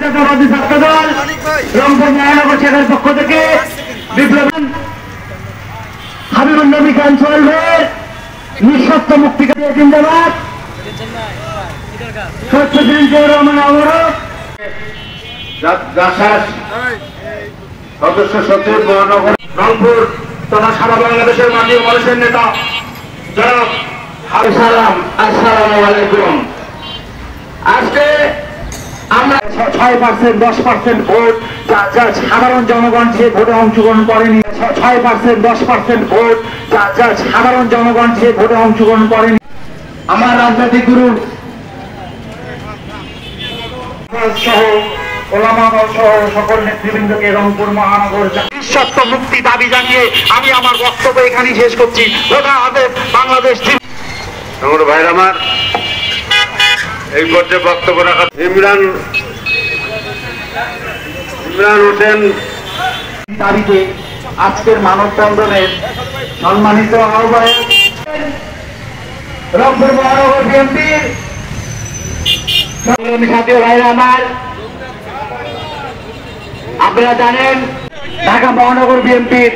জাতীয়তাবাদী ছাত্রদল রংপুর মহানগর শাখার পক্ষ থেকে বিপ্লব হাবিবুল নবী খান সোহেল ভাইয়ের নিঃশর্ত মুক্তিকে জিন্দাবাদ। শহীদ প্রেসিডেন্ট জিয়াউর রহমান অবরোধ সদস্য সচিব মহানগর রংপুর তথা সারা বাংলাদেশের মাননীয় মানুষের নেতা জনাব আসসালামু আলাইকুম। আজকে আমরা 6% 10% ভোট যা সাধারণ জনগণ যে ভোটে অংশগ্রহণ করেনি, 6% 10% ভোট যা সাধারণ জনগণ যে ভোটে অংশগ্রহণ করেনি। আমার রাজনৈতিক গুরু সহ ওলামাগণ সহ সকল নেতৃবৃন্দকে রংপুর মহানগর নিঃশর্ত মুক্তি দাবি জানিয়ে আমি আমার বক্তব্য এখানেই শেষ করছি। বাংলাদেশ ভাইর আমার এই পর্যায়ে বক্তব্য রাখা ইমরান হোসেন দাবিতে আজকের মানববন্ধনের সম্মানিত আহ্বায়ক রংপুর মহানগর বিএনপির সাথী ভাইরা আমার, আপনারা জানেন ঢাকা মহানগর বিএনপির